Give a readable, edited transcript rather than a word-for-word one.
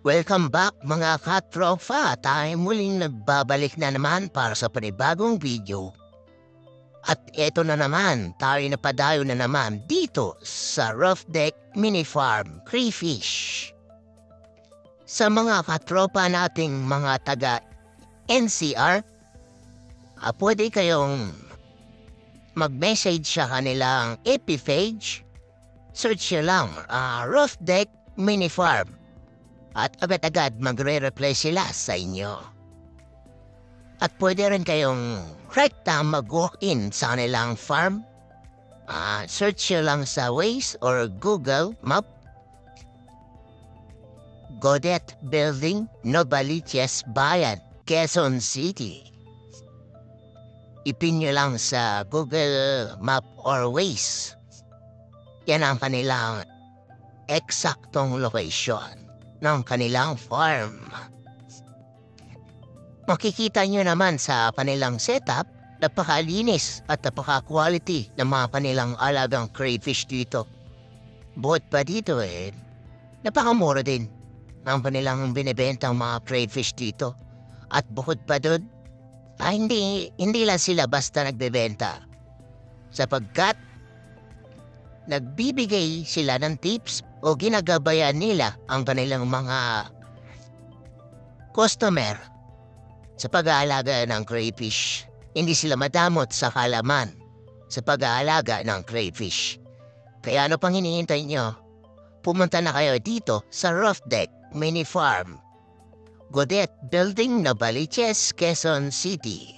Welcome back mga katropa! Tayo muling nagbabalik na naman para sa panibagong video. At eto na naman, tayo napadayo na naman dito sa Rough Deck Mini Farm Crayfish. Sa mga katropa nating mga taga NCR, pwede kayong mag-message sa kanilang FB page. Search nyo lang, Rough Deck Mini Farm. At agad-agad magre-reply sila sa inyo. At pwede rin kayong rekta mag-walk-in sa kanilang farm. Search nyo lang sa Waze or Google Map. Godet Building, Novaliches Bayan, Quezon City. Ipin nyo lang sa Google Map or Waze. Yan ang kanilang eksaktong location ng kanilang farm. Makikita nyo naman sa kanilang setup, napakalinis at napaka-quality ng mga kanilang alagang crayfish dito. Bukod pa dito napakamura din ng kanilang binibentang mga crayfish dito. At bukod pa dun, hindi lang sila basta nagbebenta. Sapagkat nagbibigay sila ng tips o ginagabayan nila ang kanilang mga customer sa pag-aalaga ng crayfish. Hindi sila madamot sa halaman sa pag-aalaga ng crayfish. Kaya ano pang hinihintay nyo? Pumunta na kayo dito sa Rough Deck Mini Farm, Godet Building, Novaliches, Quezon City.